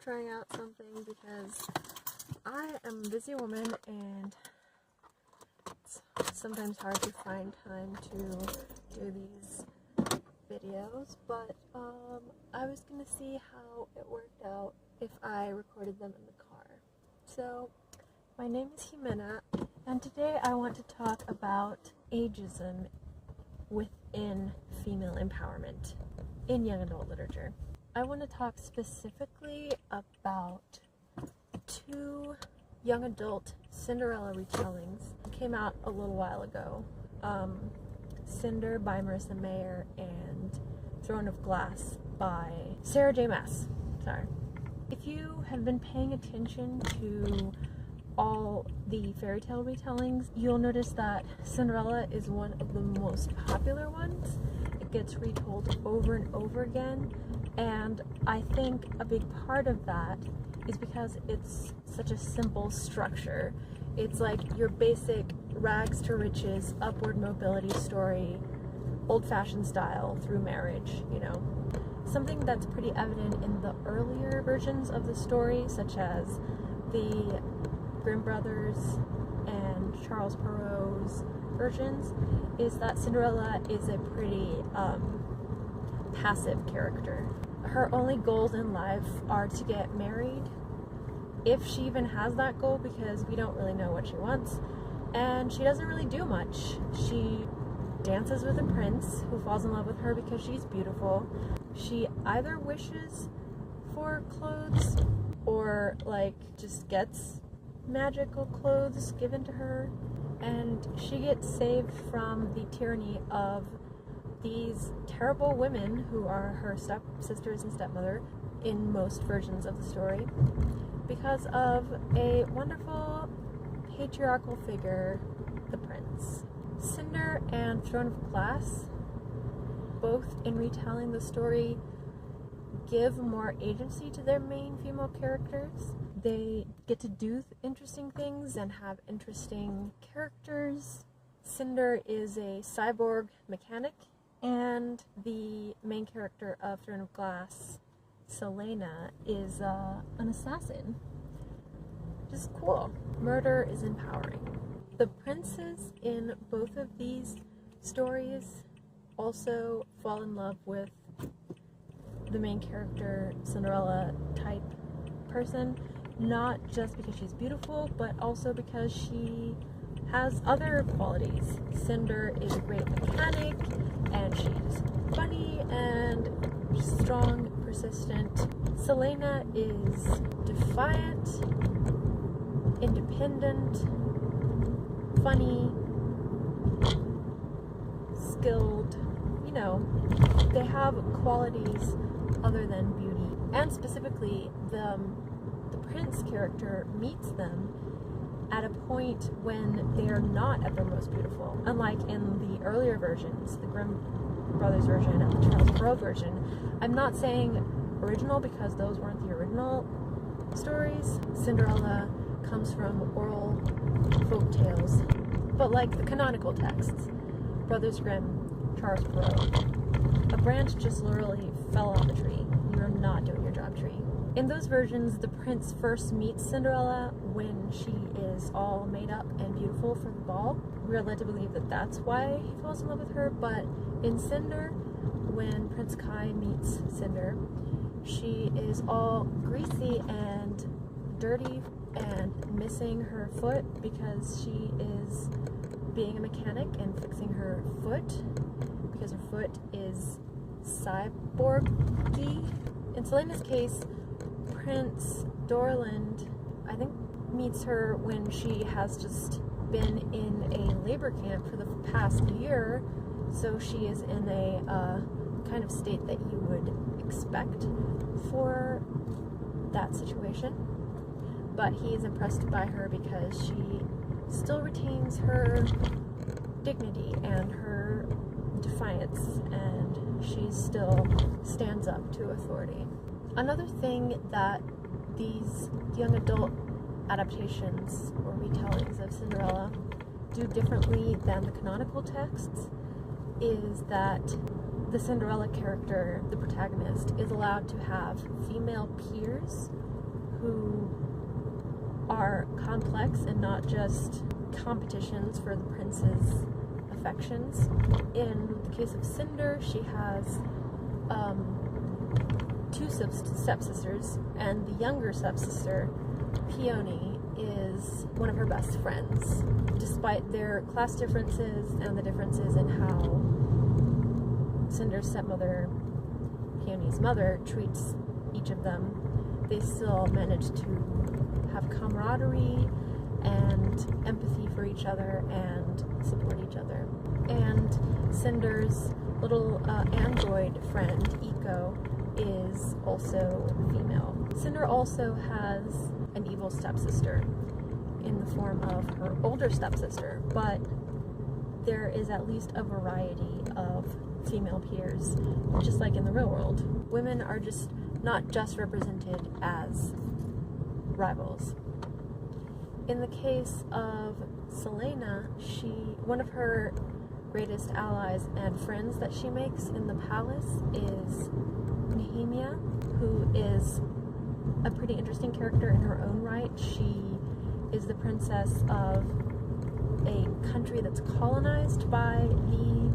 trying out something because I am a busy woman and it's sometimes hard to find time to do these videos, but I was gonna see how it worked out if I recorded them in the car. So, my name is Jimena, and today I want to talk about ageism within female empowerment in young adult literature. I want to talk specifically about two young adult Cinderella retellings that came out a little while ago. Cinder by Marissa Meyer and Throne of Glass by Sarah J. Maas. Sorry. If you have been paying attention to all the fairy tale retellings, you'll notice that Cinderella is one of the most popular ones. It gets retold over and over again, and I think a big part of that is because it's such a simple structure. It's like your basic rags to riches, upward mobility story, old-fashioned style through marriage, you know. Something that's pretty evident in the earlier versions of the story, such as the Grimm brothers and Charles Perrault's versions, is that Cinderella is a pretty passive character. Her only goals in life are to get married, if she even has that goal, because we don't really know what she wants, and she doesn't really do much. She dances with a prince who falls in love with her because she's beautiful. She either wishes for clothes or like just gets magical clothes given to her, and she gets saved from the tyranny of these terrible women who are her stepsisters and stepmother in most versions of the story, because of a wonderful patriarchal figure, the prince. Cinder and Throne of Glass, both in retelling the story, give more agency to their main female characters. They get to do interesting things and have interesting characters. Cinder is a cyborg mechanic, and the main character of Throne of Glass, Selena, is an assassin. Just cool. Murder is empowering. The princes in both of these stories also fall in love with the main character, Cinderella type person, not just because she's beautiful, but also because she has other qualities. Cinder is a great mechanic, and she's funny and strong, persistent. Selena is defiant, independent, funny, skilled. You know, they have qualities other than beauty. And specifically, the prince character meets them at a point when they are not at their most beautiful. Unlike in the earlier versions, the Grimm brothers version and the Charles Perrault version. I'm not saying original because those weren't the original stories. Cinderella comes from oral folk tales, but like the canonical texts, Brothers Grimm, Charles Perrault, a branch just literally fell off the tree. You're not doing your job, tree. In those versions, the prince first meets Cinderella when she is all made up and beautiful for the ball. We are led to believe that that's why he falls in love with her, but in Cinder, when Prince Kai meets Cinder, she is all greasy and dirty and missing her foot because she is being a mechanic and fixing her foot because her foot is cyborgy. In Selena's case, Prince Dorland, I think, meets her when she has just been in a labor camp for the past year, so she is in a kind of state that you would expect for that situation. But he is impressed by her because she still retains her dignity and her defiance, and she still stands up to authority. Another thing that these young adult adaptations or retellings of Cinderella do differently than the canonical texts is that the Cinderella character, the protagonist, is allowed to have female peers who are complex and not just competitions for the prince's affections. In the case of Cinder, she has two stepsisters, and the younger stepsister, Peony, is one of her best friends. Despite their class differences and the differences in how Cinder's stepmother, Peony's mother, treats each of them, they still manage to have camaraderie and empathy for each other and support each other. And Cinder's little android friend, Eco, is also female. Cinder also has an evil stepsister in the form of her older stepsister, but there is at least a variety of female peers, just like in the real world. Women are just not just represented as rivals. In the case of Selena, one of her greatest allies and friends that she makes in the palace is Nehemia, who is a pretty interesting character in her own right. She is the princess of a country that's colonized by the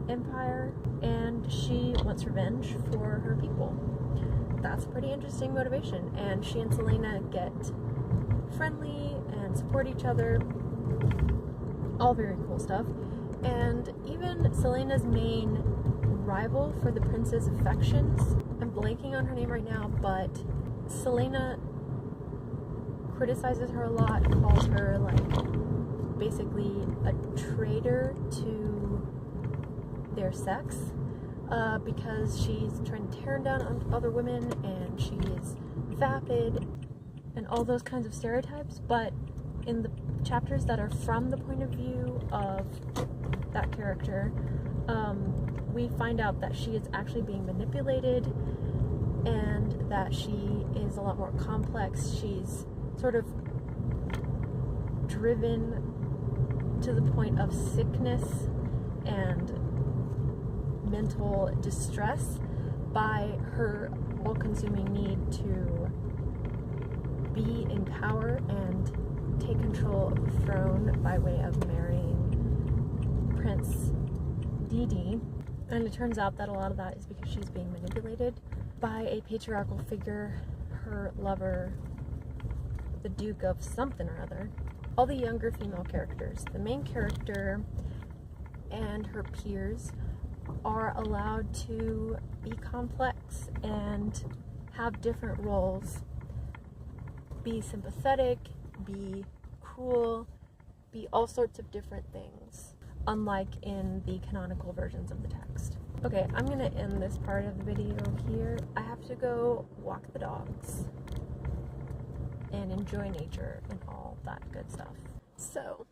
Empire, and she wants revenge for her people. That's a pretty interesting motivation, and she and Selena get friendly and support each other. All very cool stuff. And even Selena's main rival for the prince's affections, I'm blanking on her name right now, but Selena criticizes her a lot, calls her like basically a traitor to their sex, because she's trying to tear down on other women and she is vapid and all those kinds of stereotypes. But in the chapters that are from the point of view of that character, we find out that she is actually being manipulated and that she is a lot more complex. She's sort of driven to the point of sickness and mental distress by her all-consuming need to be in power and take control of the throne by way of marrying Prince Didi. And it turns out that a lot of that is because she's being manipulated by a patriarchal figure, her lover, the Duke of something or other. All the younger female characters, the main character and her peers, are allowed to be complex and have different roles. Be sympathetic, be cruel, be all sorts of different things, unlike in the canonical versions of the text. Okay, I'm gonna end this part of the video here. I have to go walk the dogs and enjoy nature and all that good stuff. So,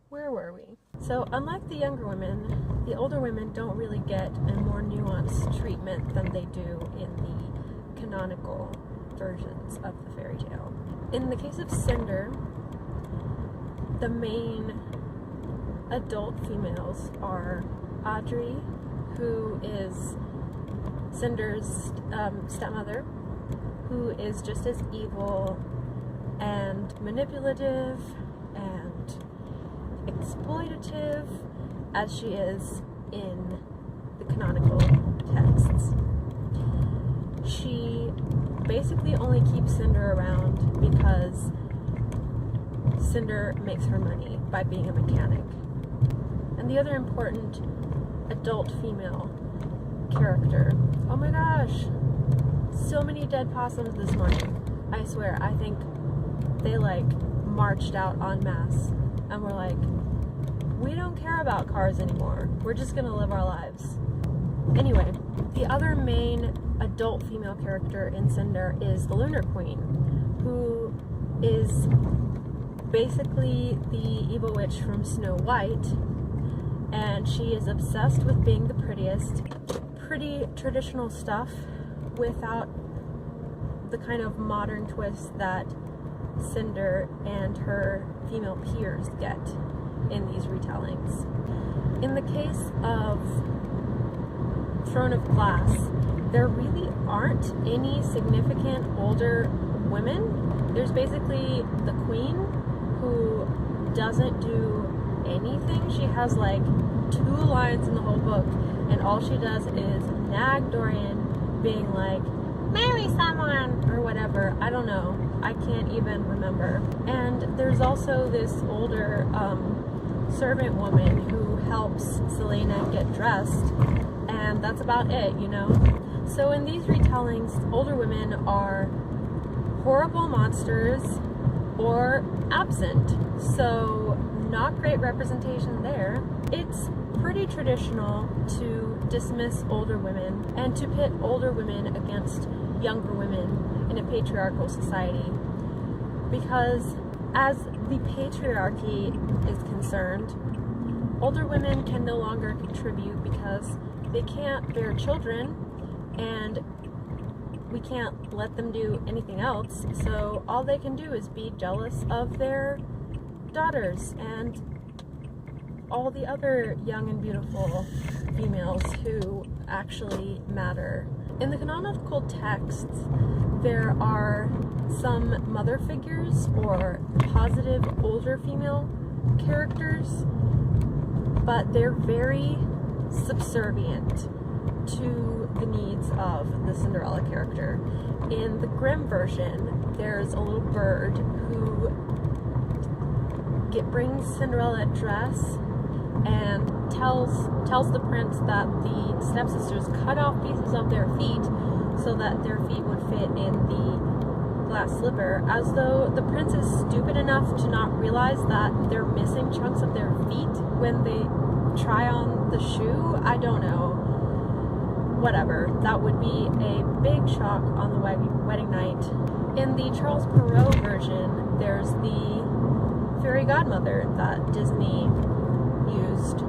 where were we? So, unlike the younger women, the older women don't really get a more nuanced treatment than they do in the canonical versions of the fairy tale. In the case of Cinder, the main adult females are Audrey, who is Cinder's stepmother, who is just as evil and manipulative and exploitative as she is in the canonical texts. She basically only keeps Cinder around because Cinder makes her money by being a mechanic. And the other important adult female character, oh my gosh, so many dead possums this morning. I swear, I think they like marched out en masse and were like, we don't care about cars anymore, we're just gonna live our lives. Anyway, the other main adult female character in Cinder is the Lunar Queen, who is basically the evil witch from Snow White, and she is obsessed with being the prettiest. Pretty traditional stuff without the kind of modern twist that Cinder and her female peers get in these retellings. In the case of Throne of Glass, there really aren't any significant older women. There's basically the queen, who doesn't do anything. She has like 2 lines in the whole book, and all she does is nag Dorian, being like, marry someone, or whatever. I don't know. I can't even remember. And there's also this older servant woman who helps Selena get dressed, and that's about it, you know? So in these retellings, older women are horrible monsters or absent. So not great representation there. It's pretty traditional to dismiss older women and to pit older women against younger women in a patriarchal society, because as the patriarchy is concerned, older women can no longer contribute because they can't bear children, and we can't let them do anything else, so all they can do is be jealous of their daughters and all the other young and beautiful females who actually matter. In the canonical texts, there are some mother figures or positive older female characters, but they're very subservient to the needs of the Cinderella character. In the Grimm version, there's a little bird who brings Cinderella a dress and tells the prince that the stepsisters cut off pieces of their feet so that their feet would fit in the glass slipper, as though the prince is stupid enough to not realize that they're missing chunks of their feet when they try on the shoe. I don't know. Whatever. That would be a big shock on the wedding night. In the Charles Perrault version, there's the fairy godmother that Disney used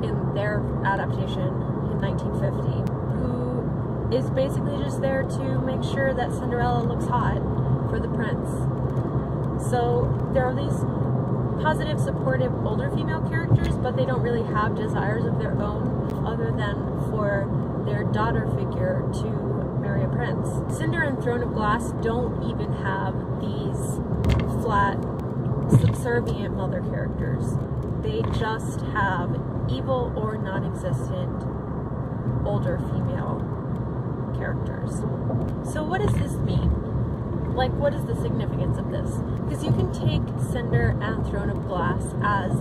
in their adaptation in 1950, who is basically just there to make sure that Cinderella looks hot for the prince. So there are these positive, supportive older female characters, but they don't really have desires of their own other than for their daughter figure to marry a prince. Cinder and Throne of Glass don't even have these flat, subservient mother characters. They just have evil or non-existent older female characters. So what does this mean? Like, what is the significance of this? Because you can take Cinder and Throne of Glass as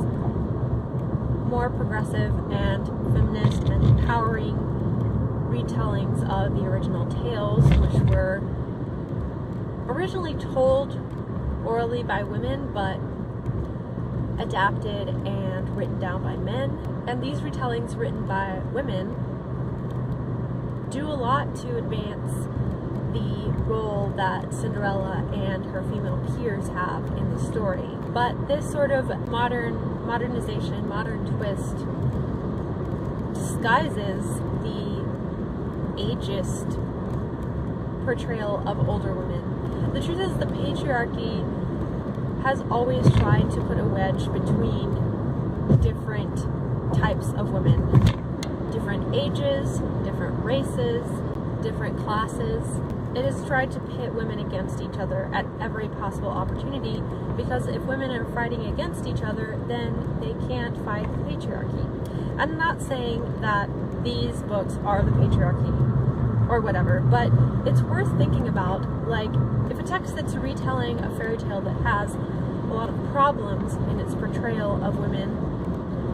more progressive and feminist and empowering retellings of the original tales, which were originally told orally by women, but adapted and written down by men. And these retellings written by women do a lot to advance the role that Cinderella and her female peers have in the story. But this sort of modernization, modern twist disguises the ageist portrayal of older women. The truth is, the patriarchy has always tried to put a wedge between different types of women, different ages, different races, different classes. It has tried to pit women against each other at every possible opportunity, because if women are fighting against each other, then they can't fight the patriarchy. I'm not saying that these books are the patriarchy or whatever, but it's worth thinking about. Like, if a text that's retelling a fairy tale that has a lot of problems in its portrayal of women,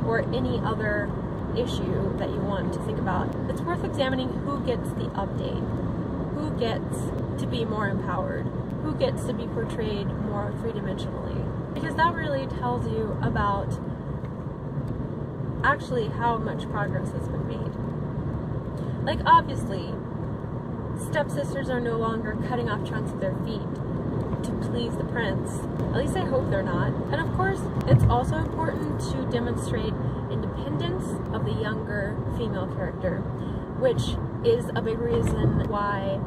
or any other issue that you want to think about, it's worth examining who gets the update, who gets to be more empowered, who gets to be portrayed more three-dimensionally, because that really tells you about actually how much progress has been made. Like, obviously, stepsisters are no longer cutting off chunks of their feet to please the prince. At least I hope they're not. And of course, it's also important to demonstrate independence of the younger female character, which is a big reason why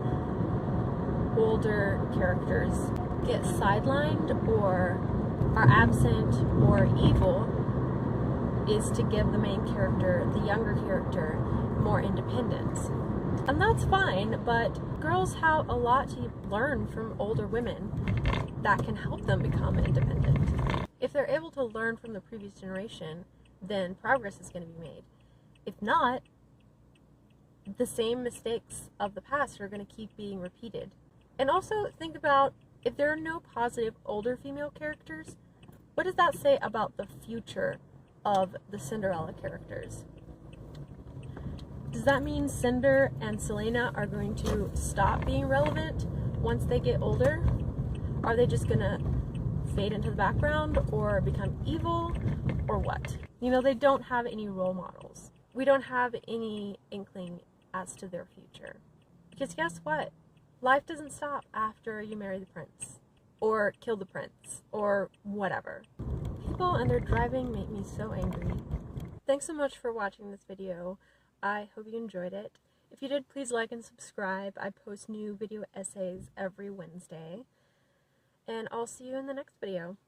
older characters get sidelined or are absent or evil, is to give the main character, the younger character, more independence. And that's fine, but girls have a lot to learn from older women that can help them become independent. If they're able to learn from the previous generation, then progress is going to be made. If not, the same mistakes of the past are going to keep being repeated. And also think about, if there are no positive older female characters, what does that say about the future of the Cinderella characters? Does that mean Cinder and Selena are going to stop being relevant once they get older? Are they just gonna fade into the background or become evil or what? You know, they don't have any role models. We don't have any inkling as to their future. Because guess what? Life doesn't stop after you marry the prince or kill the prince or whatever. People and their driving make me so angry. Thanks so much for watching this video. I hope you enjoyed it. If you did, please like and subscribe. I post new video essays every Wednesday. And I'll see you in the next video.